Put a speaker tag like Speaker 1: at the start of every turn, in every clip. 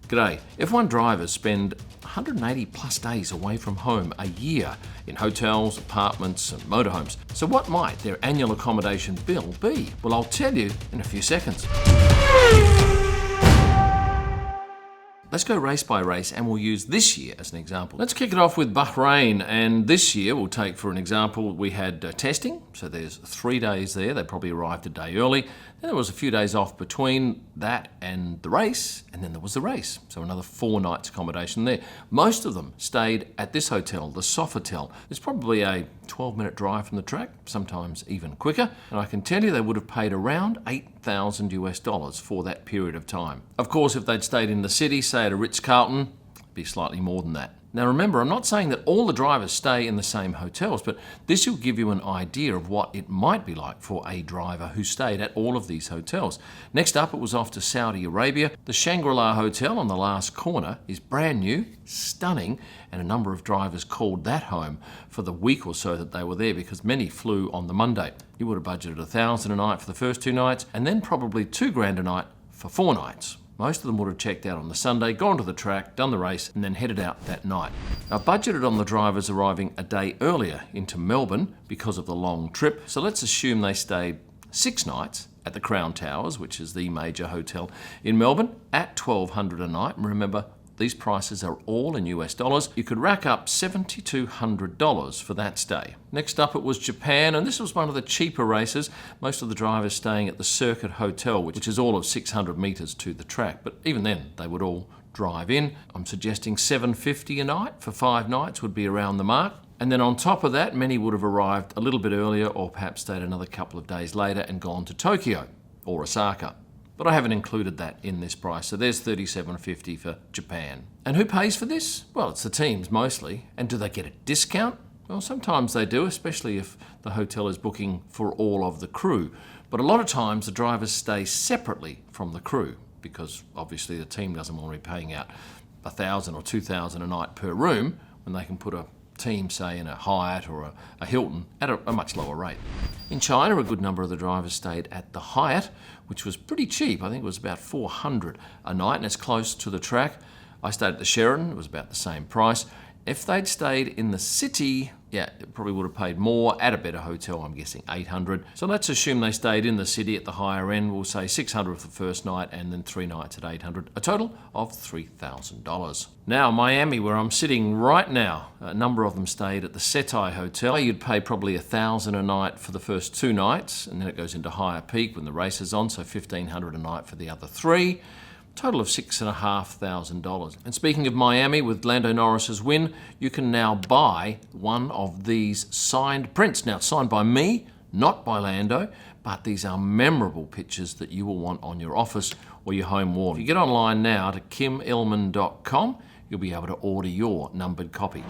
Speaker 1: G'day. F1 drivers spend 180 plus days away from home a year in hotels, apartments and motorhomes. So what might their annual accommodation bill be? Well, I'll tell you in a few seconds. Let's go race by race and we'll use this year as an example. Let's kick it off with Bahrain, and this year we'll take for an example, we had testing, so there's 3 days there. They probably arrived a day early. Then there was a few days off between that and the race, and then there was the race. So another 4 nights accommodation there. Most of them stayed at this hotel, the Sofitel. It's probably a 12-minute drive from the track, sometimes even quicker. And I can tell you they would have paid around $8,000 US for that period of time. Of course, if they'd stayed in the city, say at a Ritz-Carlton, it'd be slightly more than that. Now remember, I'm not saying that all the drivers stay in the same hotels, but this will give you an idea of what it might be like for a driver who stayed at all of these hotels. Next up, it was off to Saudi Arabia. The Shangri-La Hotel on the last corner is brand new, stunning, and a number of drivers called that home for the week or so that they were there because many flew on the Monday. You would have budgeted $1,000 a night for the first 2 nights and then probably $2,000 a night for 4 nights. Most of them would have checked out on the Sunday, gone to the track, done the race, and then headed out that night. I've budgeted on the drivers arriving a day earlier into Melbourne because of the long trip, so let's assume they stayed 6 nights at the Crown Towers, which is the major hotel in Melbourne, at $1,200 a night. And remember, these prices are all in US dollars. You could rack up $7,200 for that stay. Next up, it was Japan, and this was one of the cheaper races. Most of the drivers staying at the Circuit Hotel, which is all of 600 metres to the track. But even then, they would all drive in. I'm suggesting $750 a night for 5 nights would be around the mark. And then on top of that, many would have arrived a little bit earlier or perhaps stayed another couple of days later and gone to Tokyo or Osaka. But I haven't included that in this price, so there's $37.50 for Japan. And who pays for this? Well, it's the teams mostly. And do they get a discount? Well, sometimes they do, especially if the hotel is booking for all of the crew. But a lot of times the drivers stay separately from the crew because obviously the team doesn't want to be paying out $1,000 or $2,000 a night per room when they can put a team, say, in a Hyatt or a Hilton at a much lower rate. In China, a good number of the drivers stayed at the Hyatt, which was pretty cheap. I think it was about $400 a night, and it's close to the track. I stayed at the Sheraton. It was about the same price. If they'd stayed in the city, yeah, it probably would have paid more at a better hotel, I'm guessing $800. So let's assume they stayed in the city at the higher end. We'll say $600 for the first night and then 3 nights at $800, a total of $3,000. Now, Miami, where I'm sitting right now, a number of them stayed at the Setai Hotel. You'd pay probably $1,000 a night for the first 2 nights, and then it goes into higher peak when the race is on, so $1,500 a night for the other 3. Total of $6,500. And speaking of Miami, with Lando Norris's win, you can now buy one of these signed prints. Now, it's signed by me, not by Lando, but these are memorable pictures that you will want on your office or your home wall. If you get online now to kimillman.com, you'll be able to order your numbered copy.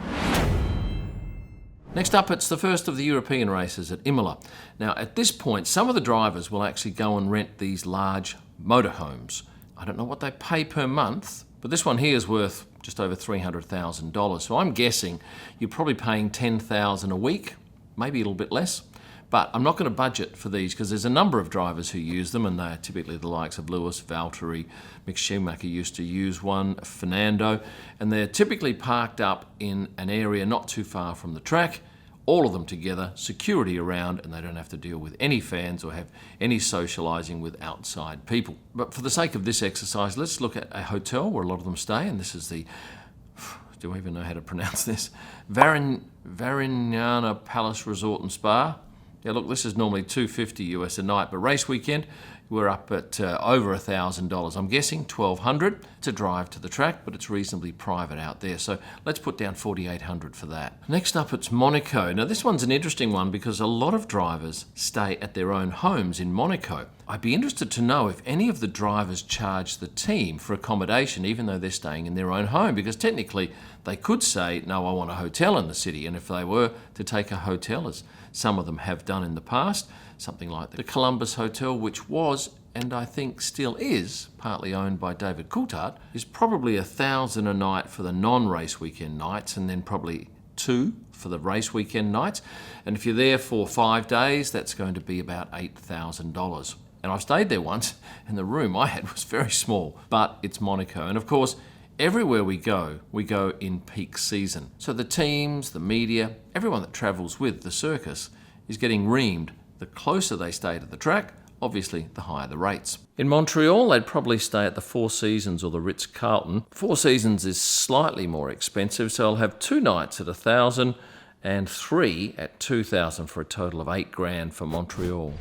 Speaker 1: Next up, it's the first of the European races at Imola. Now, at this point, some of the drivers will actually go and rent these large motorhomes. I don't know what they pay per month, but this one here is worth just over $300,000. So I'm guessing you're probably paying $10,000 a week, maybe a little bit less. But I'm not going to budget for these because there's a number of drivers who use them, and they're typically the likes of Lewis, Valtteri, Mick Schumacher used to use one, Fernando, and they're typically parked up in an area not too far from the track. All of them together, security around, and they don't have to deal with any fans or have any socialising with outside people. But for the sake of this exercise, let's look at a hotel where a lot of them stay, and this is the, do I even know how to pronounce this? Varignana Palace Resort and Spa. Yeah, look, this is normally $250 US a night, but race weekend, we're up at over $1,000. I'm guessing $1,200 to drive to the track, but it's reasonably private out there. So let's put down $4,800 for that. Next up, it's Monaco. Now, this one's an interesting one because a lot of drivers stay at their own homes in Monaco. I'd be interested to know if any of the drivers charge the team for accommodation, even though they're staying in their own home, because technically they could say, no, I want a hotel in the city. And if they were to take a hotel, as some of them have done in the past, something like the Columbus Hotel, which was, and I think still is, partly owned by David Coulthard, is probably $1,000 a night for the non-race weekend nights, and then probably $2,000 for the race weekend nights. And if you're there for 5 days, that's going to be about $8,000. And I've stayed there once, and the room I had was very small, but it's Monaco. And of course, everywhere we go in peak season. So the teams, the media, everyone that travels with the circus is getting reamed. The closer they stay to the track, obviously the higher the rates. In Montreal, they'd probably stay at the Four Seasons or the Ritz-Carlton. Four Seasons is slightly more expensive, so I'll have 2 nights at $1,000 and 3 at $2,000 for a total of $8,000 for Montreal.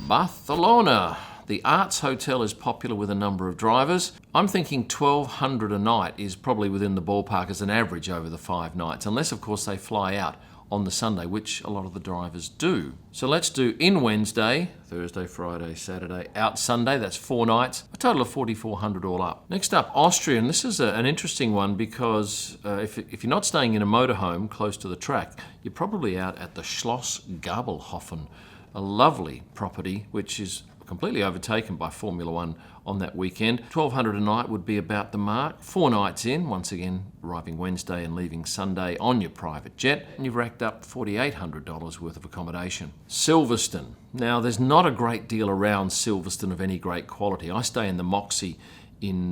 Speaker 1: Barcelona. The Arts Hotel is popular with a number of drivers. I'm thinking $1,200 a night is probably within the ballpark as an average over the 5 nights, unless of course they fly out on the Sunday, which a lot of the drivers do. So let's do in Wednesday, Thursday, Friday, Saturday, out Sunday. That's 4 nights, a total of $4,400 all up. Next up, Austria, and this is an interesting one because if you're not staying in a motorhome close to the track, you're probably out at the Schloss Gabelhofen, a lovely property which is completely overtaken by Formula One on that weekend. $1,200 a night would be about the mark. 4 nights in, once again, arriving Wednesday and leaving Sunday on your private jet, and you've racked up $4,800 worth of accommodation. Silverstone. Now, there's not a great deal around Silverstone of any great quality. I stay in the Moxie in,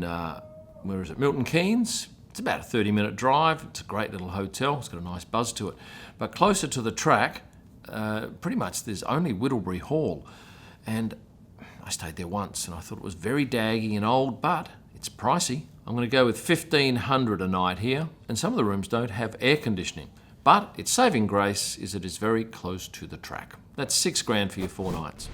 Speaker 1: Milton Keynes. It's about a 30-minute drive. It's a great little hotel. It's got a nice buzz to it. But closer to the track, pretty much there's only Whittlebury Hall. And I stayed there once and I thought it was very daggy and old, but it's pricey. I'm going to go with $1,500 a night here, and some of the rooms don't have air conditioning. But its saving grace is it is very close to the track. That's $6,000 for your 4 nights.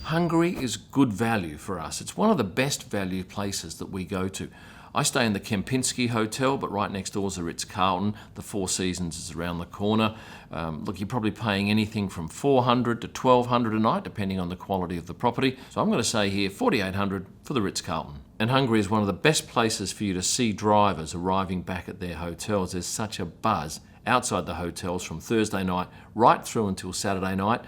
Speaker 1: Hungary is good value for us. It's one of the best value places that we go to. I stay in the Kempinski Hotel, but right next door is the Ritz-Carlton. The Four Seasons is around the corner. Look, you're probably paying anything from $400 to $1,200 a night, depending on the quality of the property. So I'm going to say here $4,800 for the Ritz-Carlton. And Hungary is one of the best places for you to see drivers arriving back at their hotels. There's such a buzz outside the hotels from Thursday night right through until Saturday night,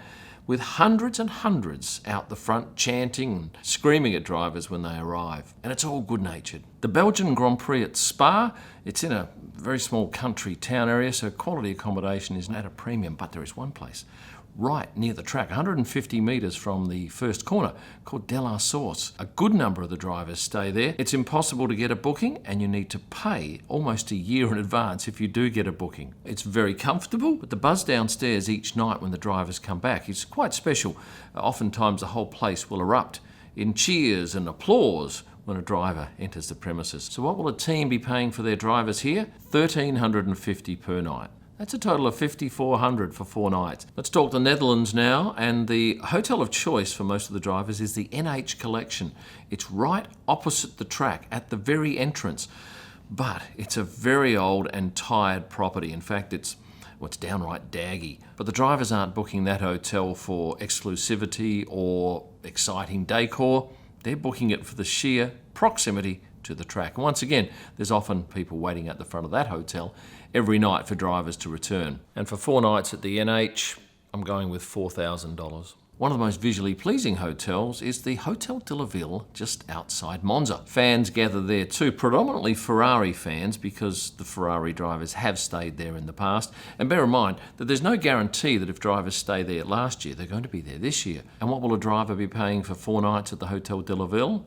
Speaker 1: with hundreds and hundreds out the front chanting and screaming at drivers when they arrive. And it's all good-natured. The Belgian Grand Prix at Spa, it's in a very small country town area, so quality accommodation is at a premium, but there is one place right near the track, 150 metres from the first corner, called De La Source. A good number of the drivers stay there. It's impossible to get a booking, and you need to pay almost a year in advance if you do get a booking. It's very comfortable, but the buzz downstairs each night when the drivers come back is quite special. Oftentimes the whole place will erupt in cheers and applause when a driver enters the premises. So what will a team be paying for their drivers here? $1,350 per night. That's a total of $5,400 for 4 nights. Let's talk the Netherlands now, and the hotel of choice for most of the drivers is the NH Collection. It's right opposite the track at the very entrance, but it's a very old and tired property. In fact, it's downright daggy. But the drivers aren't booking that hotel for exclusivity or exciting decor. They're booking it for the sheer proximity to the track. And once again, there's often people waiting at the front of that hotel every night for drivers to return. And for 4 nights at the NH, I'm going with $4,000. One of the most visually pleasing hotels is the Hotel de la Ville just outside Monza. Fans gather there too, predominantly Ferrari fans, because the Ferrari drivers have stayed there in the past. And bear in mind that there's no guarantee that if drivers stay there last year, they're going to be there this year. And what will a driver be paying for 4 nights at the Hotel de la Ville?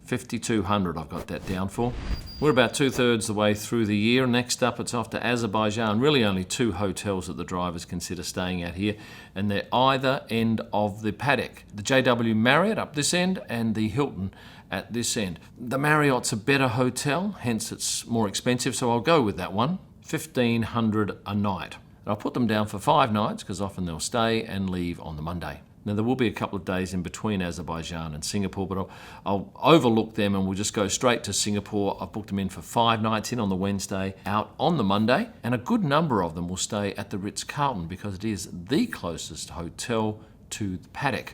Speaker 1: $5,200 I've got that down for. We're about 2/3 the way through the year. Next up, it's off to Azerbaijan. Really only 2 hotels that the drivers consider staying at here, and they're either end of the paddock. The JW Marriott up this end and the Hilton at this end. The Marriott's a better hotel, hence it's more expensive, so I'll go with that one. $1,500 a night. And I'll put them down for 5 nights because often they'll stay and leave on the Monday. Now, there will be a couple of days in between Azerbaijan and Singapore, but I'll overlook them and we'll just go straight to Singapore. I've booked them in for 5 nights, in on the Wednesday, out on the Monday, and a good number of them will stay at the Ritz-Carlton because it is the closest hotel to the paddock.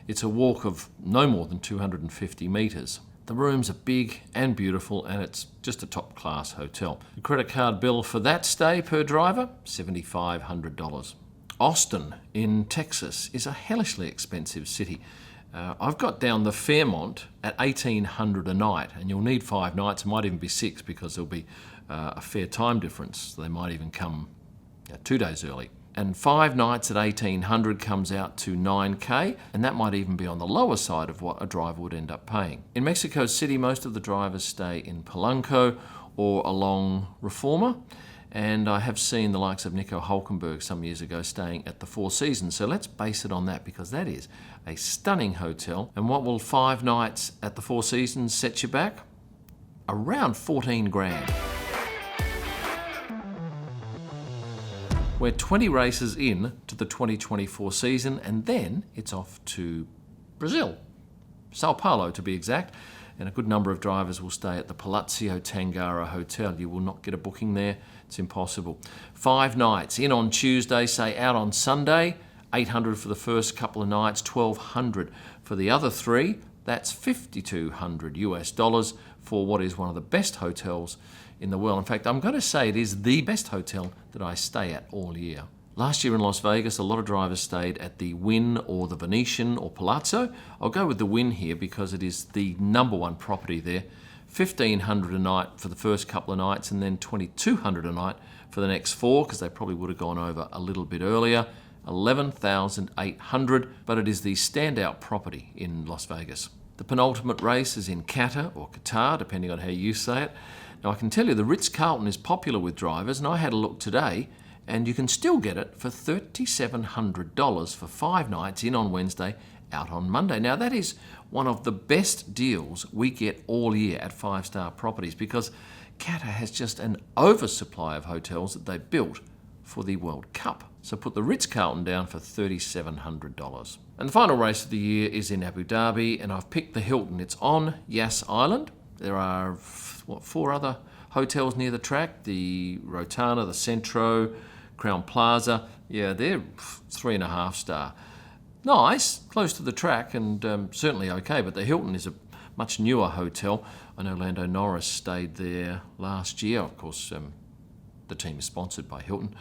Speaker 1: It's a walk of no more than 250 metres. The rooms are big and beautiful, and it's just a top-class hotel. The credit card bill for that stay per driver, $7,500. Austin in Texas is a hellishly expensive city. I've got down the Fairmont at $1,800 a night, and you'll need 5 nights. It might even be 6 because there'll be a fair time difference. They might even come 2 days early. And 5 nights at 1,800 comes out to 9K, and that might even be on the lower side of what a driver would end up paying. In Mexico City, most of the drivers stay in Polanco or along Reforma, and I have seen the likes of Nico Hulkenberg some years ago staying at the Four Seasons, so let's base it on that because that is a stunning hotel. And what will 5 nights at the Four Seasons set you back? Around 14 grand. We're 20 races in to the 2024 season, and then it's off to Brazil, Sao Paulo to be exact, and a good number of drivers will stay at the Palacio Tangara Hotel. You will not get a booking there, it's impossible. 5 nights, in on Tuesday, say out on Sunday, 800 for the first couple of nights, 1,200 for the other 3. That's $5,200 US for what is one of the best hotels in the world. In fact, I'm going to say it is the best hotel that I stay at all year. Last year in Las Vegas, a lot of drivers stayed at the Wynn or the Venetian or Palazzo. I'll go with the Wynn here because it is the #1 property there. $1,500 a night for the first couple of nights, and then $2,200 a night for the next 4 because they probably would have gone over a little bit earlier. $11,800, but it is the standout property in Las Vegas. The penultimate race is in Qatar or Qatar, depending on how you say it. Now I can tell you the Ritz-Carlton is popular with drivers, and I had a look today, and you can still get it for $3,700 for 5 nights, in on Wednesday, out on Monday. Now that is one of the best deals we get all year at 5-star properties because Qatar has just an oversupply of hotels that they built for the World Cup. So put the Ritz-Carlton down for $3,700. And the final race of the year is in Abu Dhabi, and I've picked the Hilton. It's on Yas Island. There are, 4 other hotels near the track? The Rotana, the Centro, Crown Plaza. Yeah, they're 3.5 star. Nice, close to the track, and certainly okay, but the Hilton is a much newer hotel. I know Lando Norris stayed there last year. Of course, the team is sponsored by Hilton.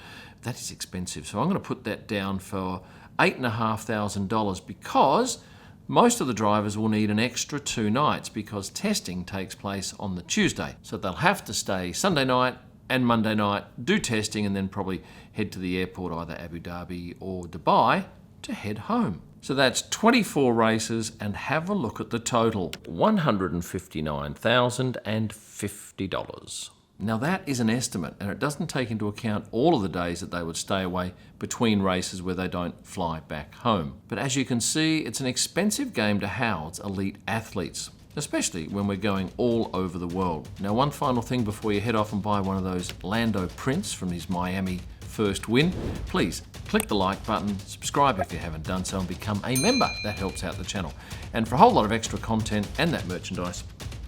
Speaker 1: That is expensive, so I'm going to put that down for $8,500 because most of the drivers will need an extra 2 nights because testing takes place on the Tuesday. So they'll have to stay Sunday night and Monday night, do testing, and then probably head to the airport, either Abu Dhabi or Dubai, to head home. So that's 24 races, and have a look at the total, $159,050. Now that is an estimate, and it doesn't take into account all of the days that they would stay away between races where they don't fly back home. But as you can see, it's an expensive game to house elite athletes, especially when we're going all over the world. Now one final thing before you head off and buy one of those Lando prints from his Miami first win, please click the like button, subscribe if you haven't done so, and become a member. That helps out the channel. And for a whole lot of extra content and that merchandise,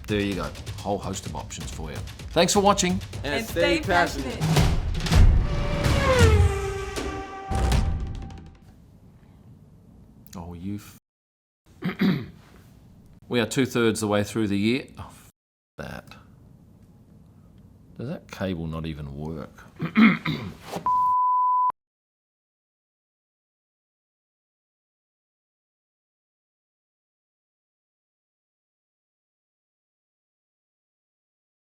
Speaker 1: there you go, a whole host of options for you. Thanks for watching.
Speaker 2: And stay passionate.
Speaker 1: Oh, you We are 2/3 the way through the year. Oh, that. Does that cable not even work?